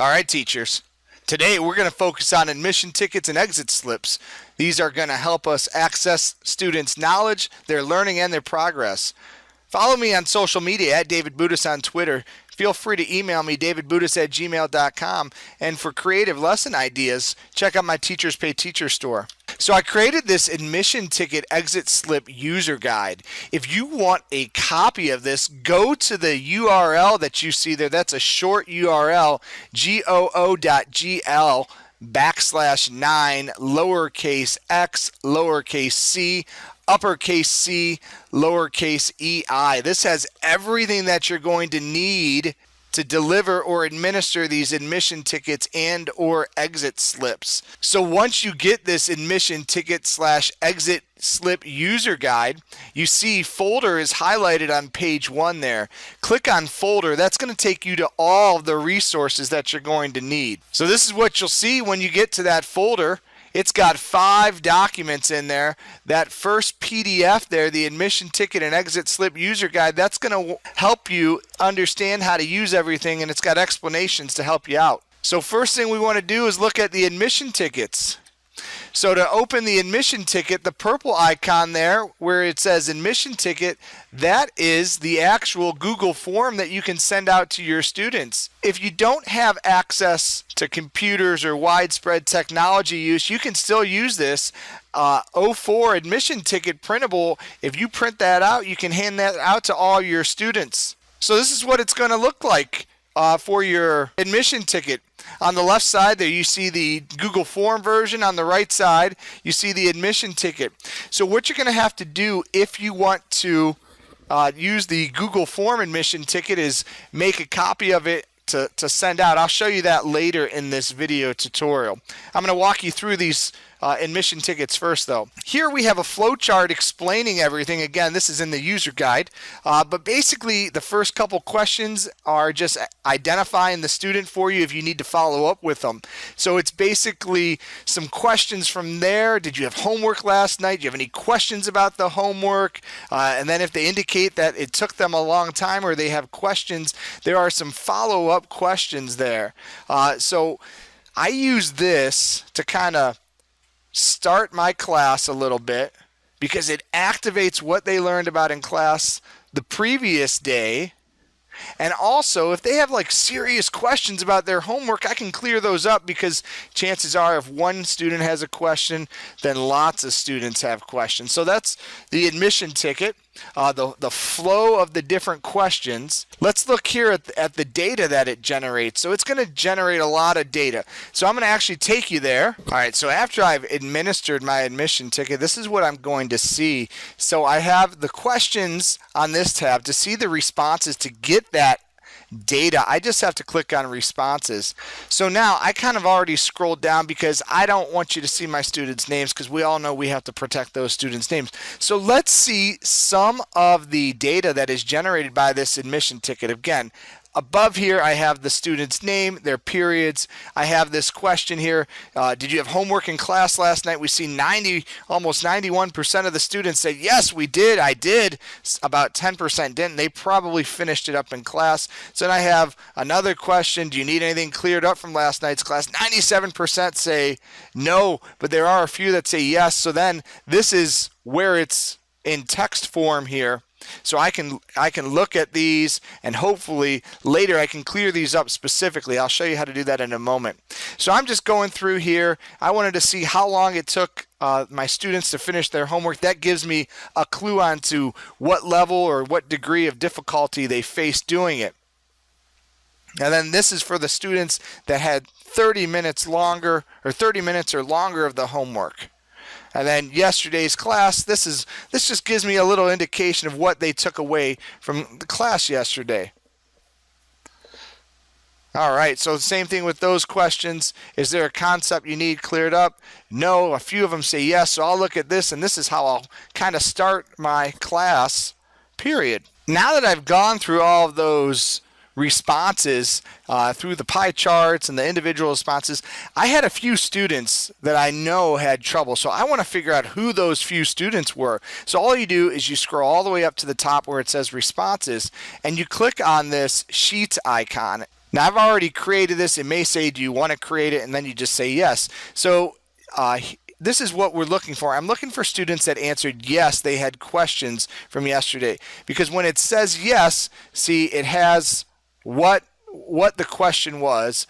All right, teachers. Today we're going to focus on admission tickets and exit slips. These are going to help us access students' knowledge, their learning, and their progress. Follow me on social media at David Budis on Twitter. Feel free to email me, davidbudis@gmail.com. And for creative lesson ideas, check out my Teachers Pay Teacher store. So I created this admission ticket exit slip user guide. If you want a copy of this, go to the URL that you see there. That's a short URL, goo.gl/9 lowercase x lowercase c uppercase C, lowercase ei. This has everything that you're going to need to deliver or administer these admission tickets and or exit slips. So once you get this admission ticket / exit slip user guide, you see folder is highlighted on page 1 there. Click on folder. That's going to take you to all of the resources that you're going to need. So this is what you'll see when you get to that folder. It's got 5 documents in there. That first PDF there, the admission ticket and exit slip user guide, that's going to help you understand how to use everything, and it's got explanations to help you out. So first thing we want to do is look at the admission tickets. So to open the admission ticket, the purple icon there where it says admission ticket, that is the actual Google form that you can send out to your students. If you don't have access to computers or widespread technology use, you can still use this 04 admission ticket printable. If you print that out, you can hand that out to all your students. So this is what it's going to look like for your admission ticket. On the left side there you see the Google form version. On the right side you see the admission ticket. So what you're going to have to do if you want to use the Google form admission ticket is make a copy of it to send out. I'll show you that later in this video tutorial. I'm going to walk you through these admission tickets first though. Here we have a flow chart explaining everything. Again, this is in the user guide, but basically the first couple questions are just identifying the student for you if you need to follow up with them. So it's basically some questions from there. Did you have homework last night? Do you have any questions about the homework? And then if they indicate that it took them a long time or they have questions, there are some follow-up questions there. So I use this to kind of start my class a little bit because it activates what they learned about in class the previous day. And also, if they have like serious questions about their homework, I can clear those up because chances are if one student has a question, then lots of students have questions. So that's the admission ticket, the flow of the different questions. Let's look here at the data that it generates. So it's going to generate a lot of data. So I'm going to actually take you there. All right, so after I've administered my admission ticket, this is what I'm going to see. So I have the questions on this tab. To see the responses, to get that data, I just have to click on responses. So now I kind of already scrolled down because I don't want you to see my students' names because we all know we have to protect those students' names. So let's see some of the data that is generated by this admission ticket. Again, above here I have the student's name, their periods. I have this question here, did you have homework in class last night? We see almost 91% of the students say yes, we did, I did. About 10% didn't. They probably finished it up in class. So then I have another question, do you need anything cleared up from last night's class? 97% say no, but there are a few that say yes. So then this is where it's in text form here. So I can look at these and hopefully later I can clear these up specifically. I'll show you how to do that in a moment. So I'm just going through here. I wanted to see how long it took my students to finish their homework. That gives me a clue on to what level or what degree of difficulty they face doing it. And then this is for the students that had 30 minutes longer or 30 minutes or longer of the homework. And then yesterday's class, this just gives me a little indication of what they took away from the class yesterday. All right, so the same thing with those questions. Is there a concept you need cleared up? No, a few of them say yes, so I'll look at this, and this is how I'll kind of start my class, period. Now that I've gone through all of those responses through the pie charts and the individual responses, I had a few students that I know had trouble. So I want to figure out who those few students were. So all you do is you scroll all the way up to the top where it says responses and you click on this sheets icon. Now I've already created this. It may say, do you want to create it? And then you just say yes. So this is what we're looking for. I'm looking for students that answered yes, they had questions from yesterday. Because when it says yes, see, it has what the question was.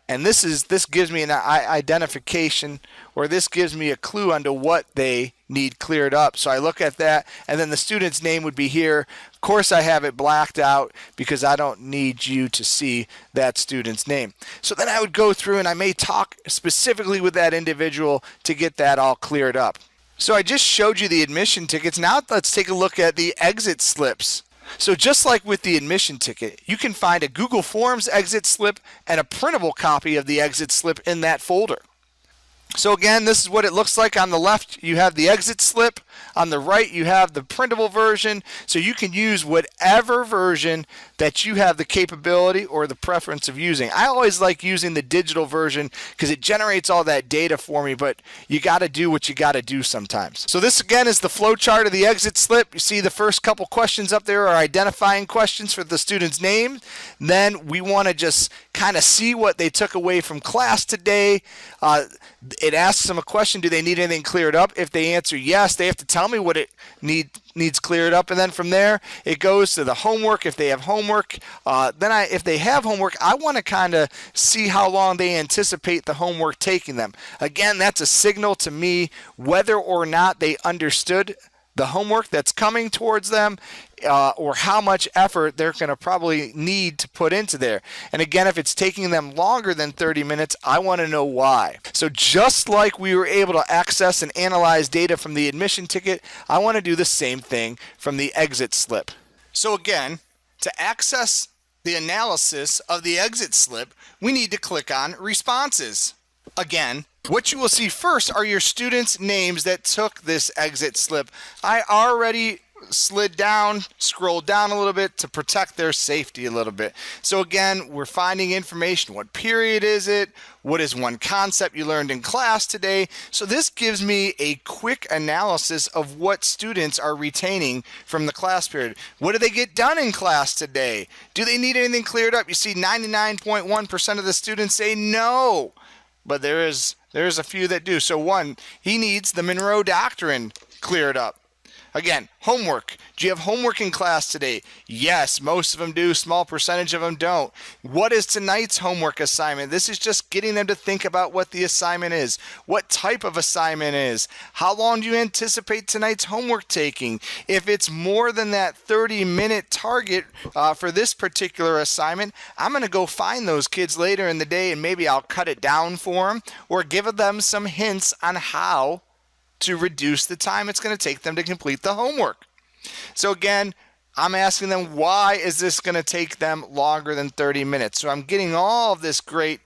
And this gives me an identification, or this gives me a clue onto what they need cleared up. So I look at that, and then the student's name would be here. Of course, I have it blacked out because I don't need you to see that student's name. So then I would go through and I may talk specifically with that individual to get that all cleared up. So I just showed you the admission tickets. Now let's take a look at the exit slips. So just like with the admission ticket, you can find a Google Forms exit slip and a printable copy of the exit slip in that folder. So again, this is what it looks like. On the left, you have the exit slip. On the right, you have the printable version. So you can use whatever version that you have the capability or the preference of using. I always like using the digital version because it generates all that data for me, but you got to do what you got to do sometimes. So this again is the flow chart of the exit slip. You see the first couple questions up there are identifying questions for the student's name. Then we want to just kind of see what they took away from class today. It asks them a question, do they need anything cleared up? If they answer yes, they have to tell me what it needs cleared up. And then from there, it goes to the homework. If they have homework, if they have homework, I want to kind of see how long they anticipate the homework taking them. Again, that's a signal to me whether or not they understood the homework that's coming towards them, or how much effort they're going to probably need to put into there. And again, if it's taking them longer than 30 minutes, I want to know why. So just like we were able to access and analyze data from the admission ticket, I want to do the same thing from the exit slip. So again, to access the analysis of the exit slip, we need to click on Responses. Again, what you will see first are your students' names that took this exit slip. I already scrolled down a little bit to protect their safety a little bit. So again, we're finding information. What period is it? What is one concept you learned in class today? So this gives me a quick analysis of what students are retaining from the class period. What did they get done in class today? Do they need anything cleared up? You see 99.1% of the students say no. But there's a few that do. So one, he needs the Monroe Doctrine cleared up. Again, homework. Do you have homework in class today? Yes, most of them do. Small percentage of them don't. What is tonight's homework assignment? This is just getting them to think about what the assignment is, what type of assignment is, how long do you anticipate tonight's homework taking? If it's more than that 30-minute target for this particular assignment, I'm going to go find those kids later in the day and maybe I'll cut it down for them or give them some hints on how to reduce the time it's going to take them to complete the homework. So again, I'm asking them, why is this going to take them longer than 30 minutes? So I'm getting all of this great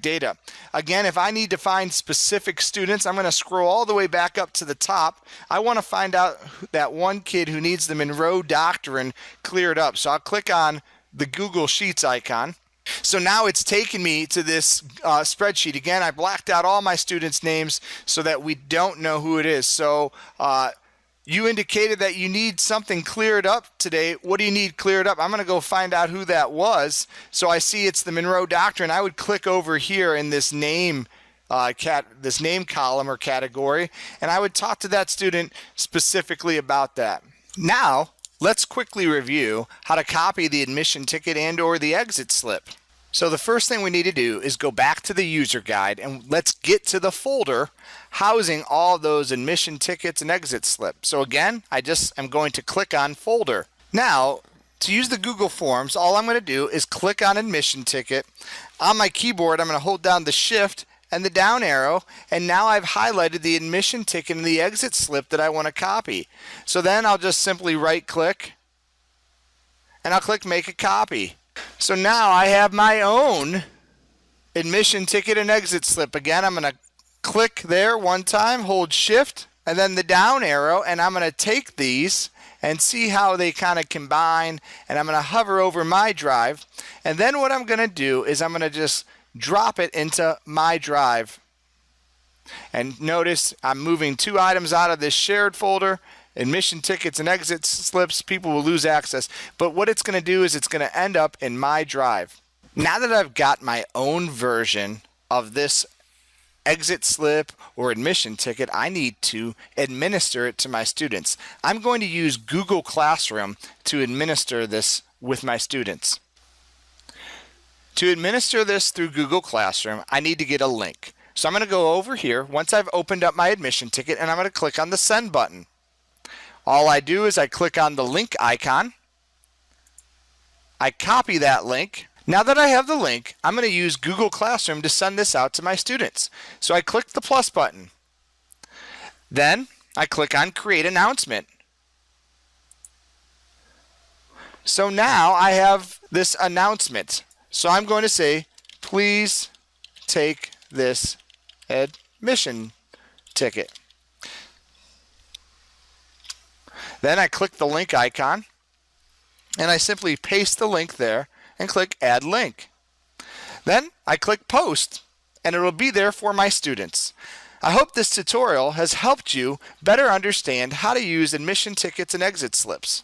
data. Again, if I need to find specific students, I'm going to scroll all the way back up to the top. I want to find out that one kid who needs the Monroe Doctrine cleared up. So I'll click on the Google Sheets icon. So now it's taken me to this spreadsheet. Again, I blacked out all my students' names so that we don't know who it is. So you indicated that you need something cleared up today. What do you need cleared up? I'm going to go find out who that was. So I see it's the Monroe Doctrine. I would click over here in this name column or category, and I would talk to that student specifically about that. Now, let's quickly review how to copy the admission ticket and or the exit slip. So the first thing we need to do is go back to the user guide and let's get to the folder housing all those admission tickets and exit slips. So again, I just am going to click on folder. Now, to use the Google Forms, all I'm going to do is click on admission ticket. On my keyboard, I'm going to hold down the shift and the down arrow, and now I've highlighted the admission ticket and the exit slip that I want to copy. So then I'll just simply right click and I'll click make a copy. So now I have my own admission ticket and exit slip. Again, I'm going to click there one time, hold shift and then the down arrow, and I'm going to take these and see how they kind of combine, and I'm going to hover over my drive, and then what I'm going to do is I'm going to just drop it into my drive. And notice I'm moving two items out of this shared folder. Admission tickets and exit slips, people will lose access. But what it's going to do is it's going to end up in my drive. Now that I've got my own version of this exit slip or admission ticket, I need to administer it to my students. I'm going to use Google Classroom to administer this with my students. To administer this through Google Classroom, I need to get a link. So I'm going to go over here once I've opened up my admission ticket, and I'm going to click on the send button. All I do is I click on the link icon. I copy that link. Now that I have the link, I'm going to use Google Classroom to send this out to my students. So I click the plus button. Then I click on Create Announcement. So now I have this announcement. So I'm going to say, please take this admission ticket. Then I click the link icon, and I simply paste the link there and click Add Link. Then I click Post, and it will be there for my students. I hope this tutorial has helped you better understand how to use admission tickets and exit slips.